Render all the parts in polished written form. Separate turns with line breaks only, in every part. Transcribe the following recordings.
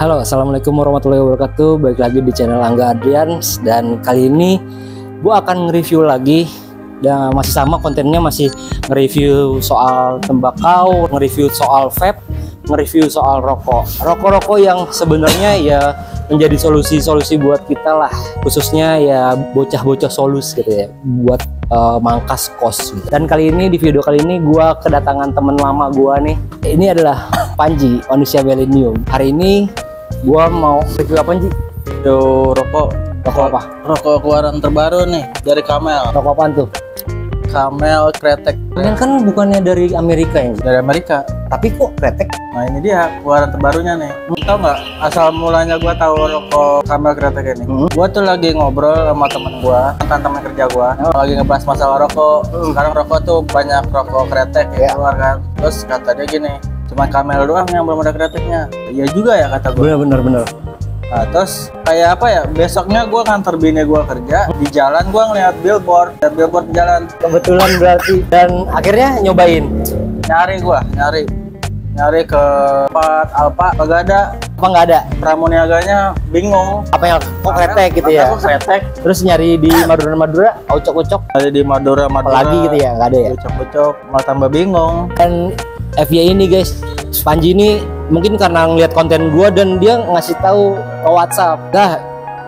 Halo, assalamualaikum warahmatullahi wabarakatuh. Balik lagi di channel Angga Adrians, dan kali ini gue akan nge-review lagi. Dan masih sama kontennya, masih nge-review soal tembakau, nge-review soal vape, nge-review soal rokok. Rokok-rokok yang sebenarnya ya menjadi solusi-solusi buat kita lah, khususnya ya bocah-bocah solus gitu ya, buat mangkas kos gitu. Dan kali ini, di video kali ini gue kedatangan temen lama gue nih. Ini adalah Panji, manusia milenium. Hari ini gua mau review apa Ji?
Rokok
apa?
Rokok keluaran terbaru nih dari Camel.
Rokok apaan tuh?
Camel Kretek.
Kalian kan bukannya dari Amerika ya?
Dari Amerika.
Tapi kok Kretek?
Nah ini dia keluaran terbarunya nih. Tahu nggak asal mulanya gua tahu rokok Camel Kretek ini? Gua tuh lagi ngobrol sama temen gua, teman kerja gua, lagi ngebahas masalah rokok. Sekarang rokok tuh banyak rokok Kretek yang keluar kan. Terus kata dia gini, cuma Camel doang yang belum ada kreteknya. Iya juga ya kata gue.
Bener.
Nah, terus kayak apa ya, besoknya gue nganter bini gue kerja, di jalan gue ngeliat billboard di jalan.
Kebetulan berarti. Dan akhirnya nyobain?
Nyari ke tempat Alfa, kagak ada.
Apa nggak ada?
Pramuniaganya bingung.
Apa yang kok Kretek gitu ya?
Kretek.
Terus nyari di Madura, Ucok-ucok?
Ada di Madura
Lagi gitu ya? Nggak ada ya?
Ucok-ucok, malah tambah bingung.
Dan FYI ini guys, Panji ini mungkin karena ngeliat konten gua dan dia ngasih tahu ke WhatsApp, dah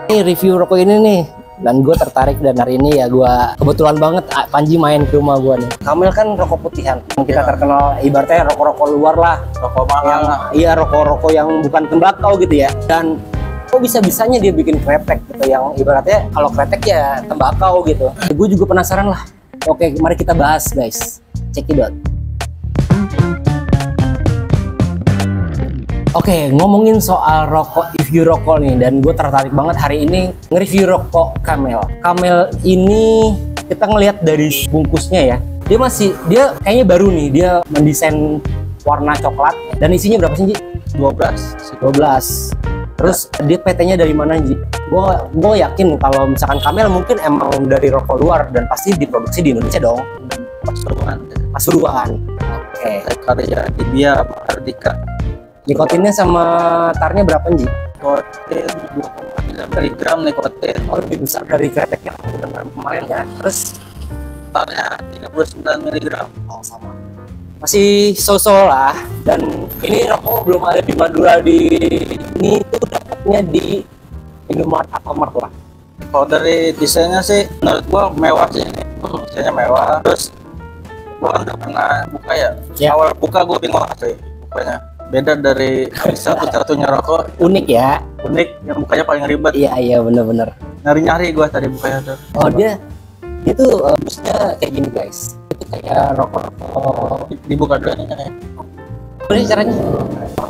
ini review rokok ini nih, dan gue tertarik. Dan hari ini ya gua kebetulan banget Panji main ke rumah gua nih. Camel kan rokok putihan yang kita terkenal, ibaratnya rokok-rokok luar lah,
Rokok mahal lah.
Iya, rokok-rokok yang bukan tembakau gitu ya. Dan kok bisa-bisanya dia bikin kretek gitu, yang ibaratnya kalau kretek ya tembakau gitu. Gue juga penasaran lah. Oke, mari kita bahas guys, check it out. Oke, ngomongin soal rokok, review rokok nih, dan gue tertarik banget hari ini nge-review rokok Camel. Camel ini kita ngelihat dari bungkusnya ya, dia kayaknya baru nih, dia mendesain warna coklat, dan isinya berapa sih Ji?
12.
Terus dia PT-nya dari mana Ji? Gue yakin kalau misalkan Camel mungkin emang dari rokok luar dan pasti diproduksi di Indonesia dong. Pasuruan. Oke.
Karya India, Mardika.
Nikotinnya sama tarnya berapa Ji?
Nikotin 2,9 miligram nikotin.
Oh, lebih besar dari kretek yang kemarin ya. Terus
Tarnya 39 miligram.
oh, sama. Masih so-so lah. Dan ini rokok belum ada di Madura. Ini tuh dapatnya di Indomaret Alfamart lah.
Kalau dari desainnya sih menurut gua mewah sih ini. Desainnya mewah. Terus gua udah pernah buka ya. Awal buka gua bingung sih bukanya. Beda dari satu-satunya rokok.
Unik ya.
Unik, yang bukanya paling ribet.
Iya bener.
Nyari-nyari gua tadi bukanya tuh.
Oh, dia tuh busnya kayak gini guys. Itu kayak rokok.
Dibuka dulu nih.
Ini caranya?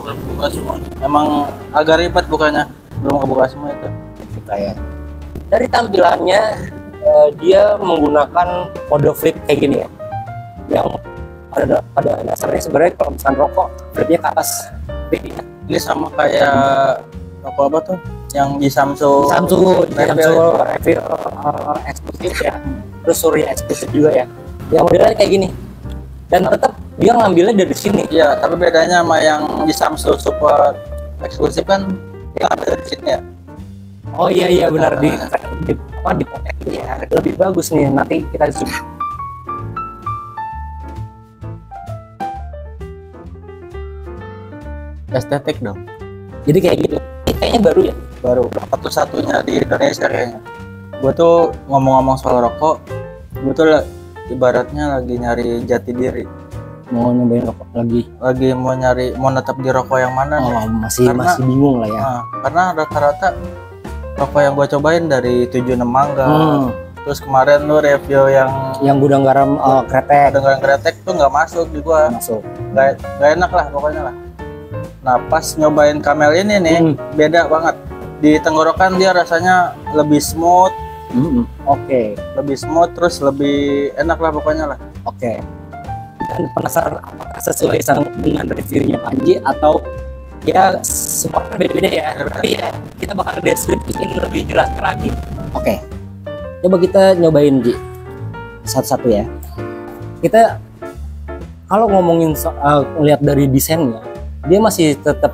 Buka semua. Emang agak ribet bukanya. Belum kebuka semua itu.
Kayak dari tampilannya dia menggunakan mode flip kayak gini ya, yang pada dasarnya sebenarnya kalau misalkan rokok flipnya ke atas.
Ini sama kayak rokok apa tuh yang di Samsung
Refill eksklusif ya, terus Surya eksklusif juga ya, yang modelnya kayak gini, dan tetap dia ngambilnya dari sini
ya. Tapi bedanya sama yang di Samsung Super eksklusif kan dia ngambil dari sini ya.
Oh iya benar, di potek ya, lebih bagus nih. Nanti kita zoom.
Estetik dong.
Jadi kayak gitu. Kayaknya baru ya?
Baru satu-satunya di Indonesia kayaknya. Gue tuh ngomong-ngomong soal rokok, gue tuh ibaratnya lagi nyari jati diri.
Mau nyobain rokok lagi?
Lagi mau netap di rokok yang mana?
Masih bingung lah ya.
Karena rata-rata rokok yang gue cobain dari 76 Mangga. Terus kemarin lu review yang gudang garam kretek tuh nggak masuk di gua. Nggak enak lah pokoknya lah. Nah pas nyobain Camel ini nih beda banget. Di tenggorokan dia rasanya lebih smooth.
Oke.
Lebih smooth, terus lebih enak lah pokoknya lah.
Oke. Dan penasaran apakah sesuai dengan reviewnya Panji atau ya semua beda-beda ya. Tapi ya kita bakal deskripsiin lebih jelas lagi. Oke. Coba kita nyobain Ji satu-satu ya. Kita kalau ngomongin lihat dari desainnya, dia masih tetap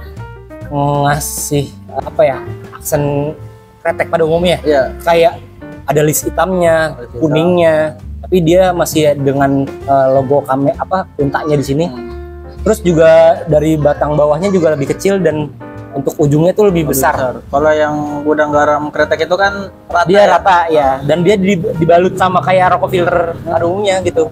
ngasih apa ya, aksen kretek pada umumnya.
Iya.
Kayak ada list hitamnya, kuningnya, tapi dia masih dengan logo kame apa puntanya di sini. Terus juga dari batang bawahnya juga lebih kecil dan untuk ujungnya tuh lebih besar.
Kalau yang gudang garam kretek itu kan rata.
Dia rata ya, dan dia dibalut sama kayak rokok filter pada umumnya gitu.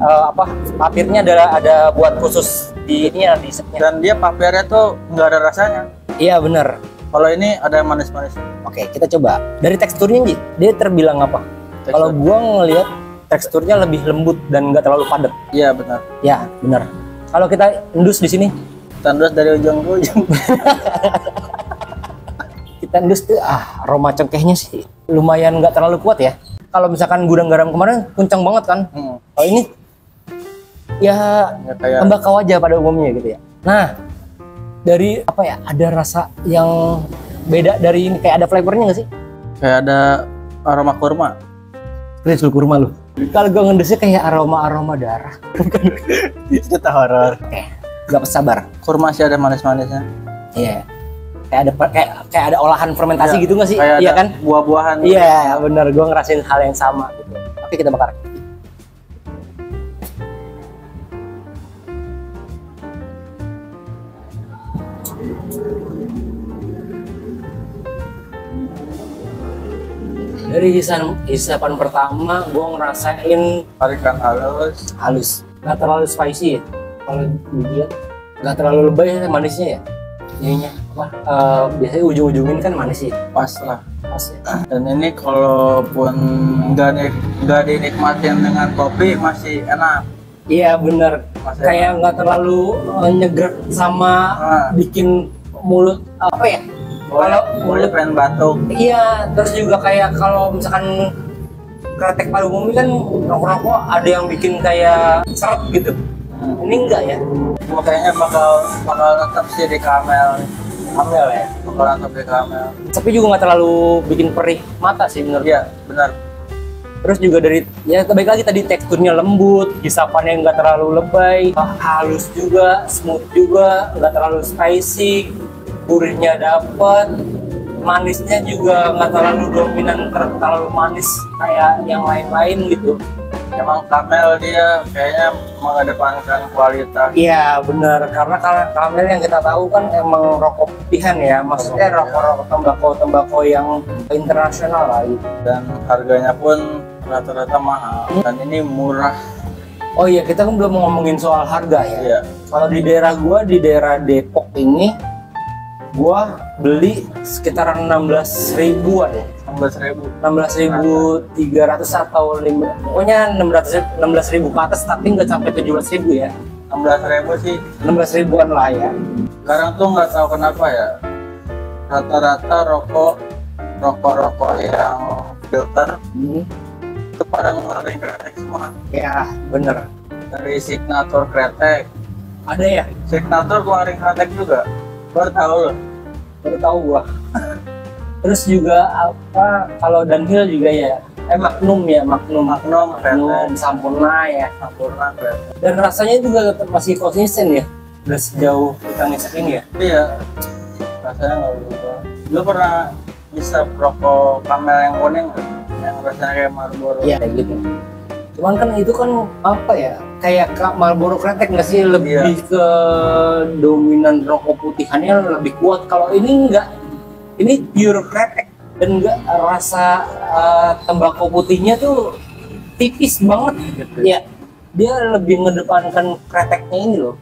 Apa papirnya ada buat khusus di ini ya, di setnya.
Dan dia papirnya tuh nggak ada rasanya.
Iya bener.
Kalau ini ada manis-manis.
Oke, kita coba. Dari teksturnya Ji, dia terbilang apa? Kalau gua ngelihat teksturnya lebih lembut dan nggak terlalu padat.
Iya benar.
Ya benar. Kalau kita endus di sini,
kita endus dari ujung ke ujung.
Kita endus tuh aroma cengkehnya sih lumayan nggak terlalu kuat ya. Kalau misalkan gudang garam kemarin kencang banget kan. Kalau ini ya kayak tembakau aja pada umumnya gitu ya. Nah, dari apa ya, ada rasa yang beda dari ini, kayak ada flavornya nggak sih?
Kayak ada aroma kurma.
Krisul kurma lu. Kalau gue ngendesnya kayak aroma darah.
Itu horor.
Oke, gak sabar.
Kurma sih ada manis-manisnya.
Iya. Kayak ada olahan fermentasi gitu nggak sih? Iya kan?
Buah-buahan.
Iya, bener. Gue ngerasain hal yang sama gitu. Oke, kita bakar. Dari hisapan pertama, gue ngerasain
tarikan halus,
nggak terlalu spicy ya. Kalau dilihat nggak terlalu lebay ya manisnya ya. Ininya biasanya ujung-ujungin kan manis ya.
Pas lah.
Pas ya.
Dan ini kalaupun nggak dinikmatin dengan kopi masih enak.
Iya bener. Kayak nggak terlalu nyegrek sama bikin mulut apa ya. Kalau
mulut pengen batuk.
Iya, terus juga kayak kalau misalkan kretek pada umumnya kan rokok-rokok ada yang bikin kayak seret gitu. Ini enggak ya?
Gua kayaknya bakal tetap sih di Camel ya. Bakal tetap di Camel.
Tapi juga nggak terlalu bikin perih mata sih menurut.
Iya, benar.
Terus juga dari ya baik lagi tadi teksturnya lembut, hisapannya nggak terlalu lebay, halus juga, smooth juga, nggak terlalu spicy. Gurihnya dapat, manisnya juga nggak terlalu dominan, terlalu manis kayak yang lain-lain gitu.
Emang Camel dia kayaknya mengedepankan kualitas.
Iya benar, karena Camel yang kita tahu kan emang rokok putihan ya, maksudnya rokok tembakau yang internasional lah gitu.
Dan harganya pun rata-rata mahal, dan ini murah.
Oh iya, kita kan belum ngomongin soal harga ya.
Iya.
Kalau di daerah gua, di daerah Depok ini, gua beli sekitar 16 ribuan ya. 16.300 atau 5, pokoknya 16.000 ke atas, tapi nggak sampai 17.000 ya.
16.000 sih.
16 ribuan lah ya.
Sekarang tuh nggak tahu kenapa ya, rata-rata rokok yang filter itu pada ngeluarin kretek semua.
Ya bener.
Dari Signature kretek.
Ada ya?
Signature keluarin kretek juga. Baru tahu gua. Terus juga apa, kalau downhill juga ya, Magnum Sampurna ya. Sampurna kretek.
Dan rasanya juga tetap masih konsisten ya, udah sejauh kita ngisep ini ya.
Iya, rasanya nggak berubah. Lu pernah bisa rokok Camel yang kuning yang rasanya kayak Marlboro?
Iya kayak gitu. Cuman kan itu kan apa ya, kayak Marlboro kretek nggak sih, lebih ke dominan rokok putihannya lebih kuat. Kalau ini enggak, ini pure kretek dan enggak, rasa tembakau putihnya tuh tipis banget gitu. Ya, dia lebih mengedepankan kreteknya ini loh.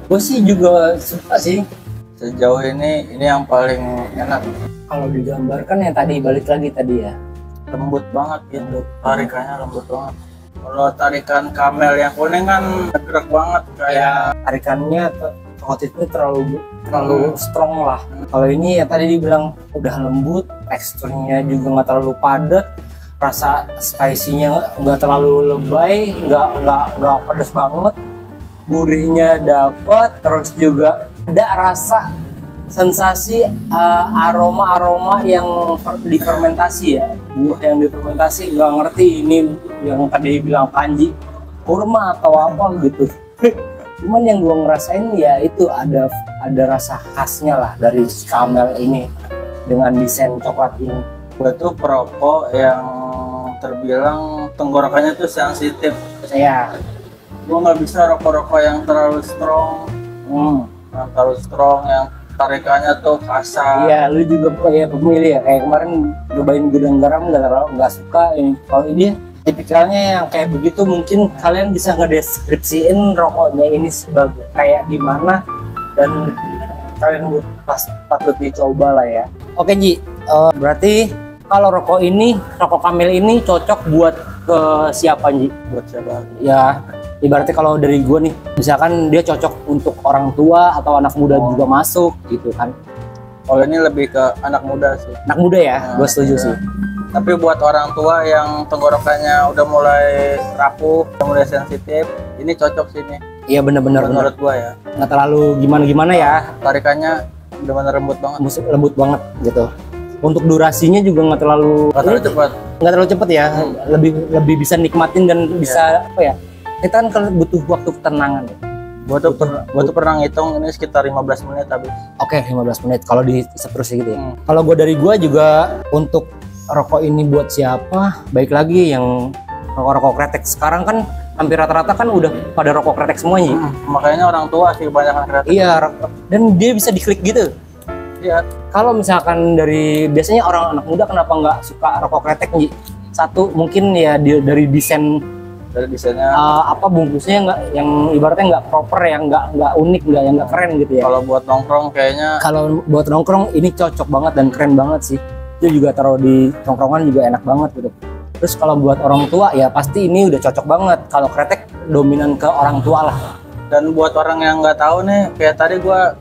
Gue sih juga suka sih.
Sejauh ini yang paling enak.
Kalau digambarkan yang tadi, balik lagi tadi ya,
lembut banget gitu, tarikannya lembut banget. Kalau tarikan Camel yang kuning kan gerak banget, kayak
tarikannya itu terlalu strong lah. Kalau ini ya tadi dibilang udah lembut, teksturnya juga nggak terlalu padat, rasa spicy-nya nggak terlalu lebay, nggak pedas banget, gurihnya dapat, terus juga ada rasa sensasi aroma yang difermentasi ya, buah yang difermentasi. Nggak ngerti ini yang tadi bilang Panji kurma atau apa gitu. Cuman yang gua ngerasain ya itu ada ada rasa khasnya lah dari Camel ini dengan desain coklat ini.
Gue tuh perokok yang terbilang tenggorokannya tuh sensitif.
Saya
gue nggak bisa rokok-rokok yang terlalu strong, yang tarikannya tuh kasar.
Iya, lu juga kayak pemilih ya, kayak kemarin nyobain Gudang Garam nggak suka ini. Kalau ini tipikalnya yang kayak begitu, mungkin kalian bisa ngedeskripsiin rokoknya ini sebagai kayak gimana dan kalian patut dicoba lah ya. Oke Ji, berarti kalau rokok Camel ini cocok buat ke siapa Ji?
Buat siapa?
Ya, ibaratnya kalau dari gue nih, misalkan dia cocok untuk orang tua atau anak muda juga masuk gitu kan.
Kalau ini lebih ke anak muda sih.
Anak muda ya, gue setuju sih.
Tapi buat orang tua yang tenggorokannya udah mulai rapuh, udah mulai sensitif, ini cocok sih nih.
Iya bener-bener.
Menurut gue ya.
Nggak terlalu gimana-gimana ya.
Tarikannya bener-bener lembut banget.
Lembut banget gitu. Untuk durasinya juga nggak terlalu
cepat.
Nggak terlalu cepet ya. Lebih bisa nikmatin dan bisa apa ya? Kita kan butuh waktu ketenangan ya.
Gua tuh pernah ngitung ini sekitar 15 menit habis.
Oke, 15 menit kalau seterusnya gitu ya. Kalau dari gua juga untuk rokok ini buat siapa? Baik lagi yang rokok-rokok kretek sekarang kan hampir rata-rata kan udah pada rokok kretek semuanya.
Makanya orang tua sih kebanyakan kretek.
Iya, dan dia bisa diklik gitu.
Iya.
Kalau misalkan biasanya orang anak muda kenapa nggak suka rokok kretek nih? Satu mungkin ya dari desainnya bungkusnya nggak, yang ibaratnya nggak proper, yang nggak unik, yang nggak keren gitu ya.
Kalau buat nongkrong kayaknya.
Kalau buat nongkrong ini cocok banget dan keren banget sih. Itu juga taruh di nongkrongan juga enak banget gitu. Terus kalau buat orang tua ya pasti ini udah cocok banget. Kalau kretek dominan ke orang tua lah.
Dan buat orang yang nggak tahu nih, kayak tadi gua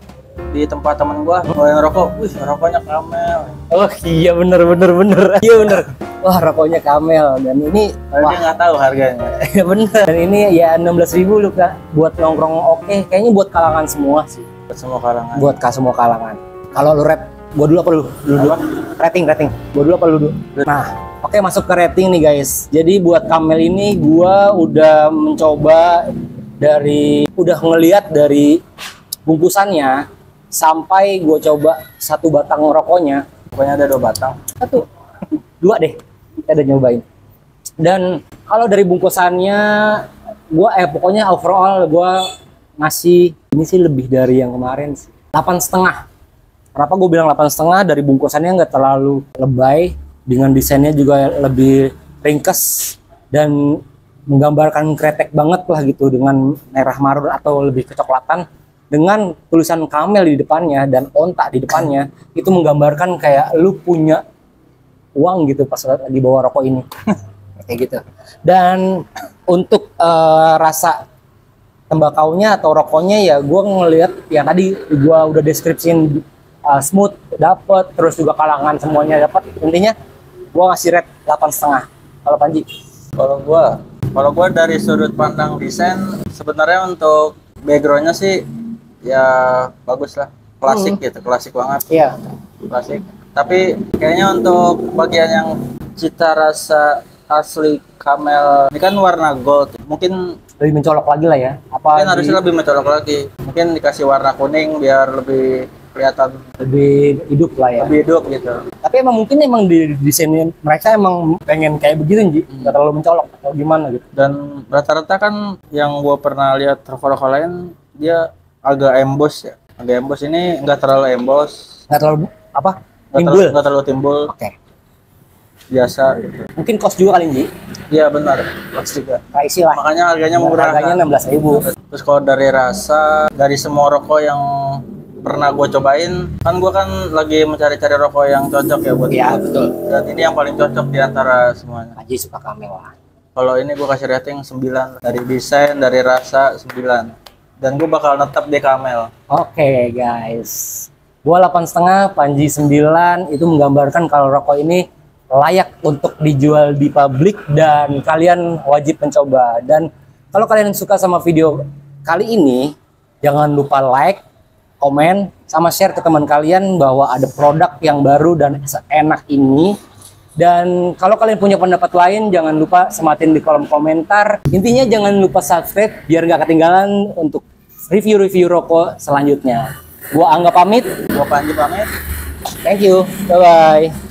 di tempat temen gua yang rokok, wih rokoknya Camel.
Oh iya bener. Iya bener. Wah rokoknya Camel, dan ini
dia nggak tahu harganya.
Bener. Dan ini ya 16.000 lu Kak, buat nongkrong oke. Kayaknya buat kalangan semua sih.
Buat semua kalangan.
Buat semua kalangan. Kalau lu rap, gua dulu apa lu? Dulu. Rating. Gua dulu apa lu dulu? Nah, oke, masuk ke rating nih guys. Jadi buat Camel ini gua udah mencoba udah ngelihat dari bungkusannya sampai gue coba satu batang rokoknya.
Pokoknya ada 2 batang.
2 deh, kita udah nyobain. Dan kalau dari bungkusannya, pokoknya overall gue ngasih ini sih lebih dari yang kemarin sih. 8,5. Kenapa gue bilang 8,5? Dari bungkusannya nggak terlalu lebay, dengan desainnya juga lebih ringkes dan menggambarkan kretek banget lah gitu, dengan merah marun atau lebih kecoklatan, dengan tulisan Camel di depannya dan ontak di depannya. Itu menggambarkan kayak lu punya uang gitu pas di bawah rokok ini. Kayak gitu. Dan untuk rasa tembakaunya atau rokoknya ya gue ngelihat yang tadi gue udah deskripsiin, smooth dapet, terus juga kalangan semuanya dapat. Intinya gue ngasih rate 8,5. Kalau Panji?
Kalau gue dari sudut pandang desain, sebenarnya untuk backgroundnya sih ya bagus lah, klasik gitu, klasik banget.
Iya.
Klasik. Tapi kayaknya untuk bagian yang cita rasa asli Camel ini kan warna gold, mungkin
lebih mencolok lagi lah ya.
Mungkin harusnya lebih mencolok lagi. Mungkin dikasih warna kuning biar lebih kelihatan
lebih hidup lah ya.
Lebih hidup gitu.
Tapi mungkin di desainnya mereka emang pengen kayak begitu Ji, nggak terlalu mencolok atau gimana gitu.
Dan rata-rata kan yang gua pernah lihat rokok-rokok lain dia agak emboss ya. Agak emboss, ini nggak terlalu emboss.
Nggak terlalu apa?
Nggak terlalu timbul.
Oke.
Biasa gitu.
Mungkin cost juga kali Ji.
Iya benar, cost juga.
Pricey lah.
Makanya harganya murah.
Harganya 16.000.
Terus kalau dari rasa, dari semua rokok yang pernah gue cobain, kan gue kan lagi mencari-cari rokok yang cocok ya buat
Iya betul.
Dan ini yang paling cocok di antara semuanya.
Panji suka Camel lah.
Kalau ini gue kasih rating 9. Dari desain, dari rasa 9. Dan gue bakal tetap di Camel.
Oke guys, gue 8,5, Panji 9. Itu menggambarkan kalau rokok ini layak untuk dijual di publik dan kalian wajib mencoba. Dan kalau kalian suka sama video kali ini, jangan lupa like, komen, sama share ke teman kalian bahwa ada produk yang baru dan enak ini. Dan kalau kalian punya pendapat lain, jangan lupa sematin di kolom komentar. Intinya jangan lupa subscribe biar nggak ketinggalan untuk review-review rokok selanjutnya. Gua Angga pamit.
Gua Panji pamit.
Thank you. Bye bye.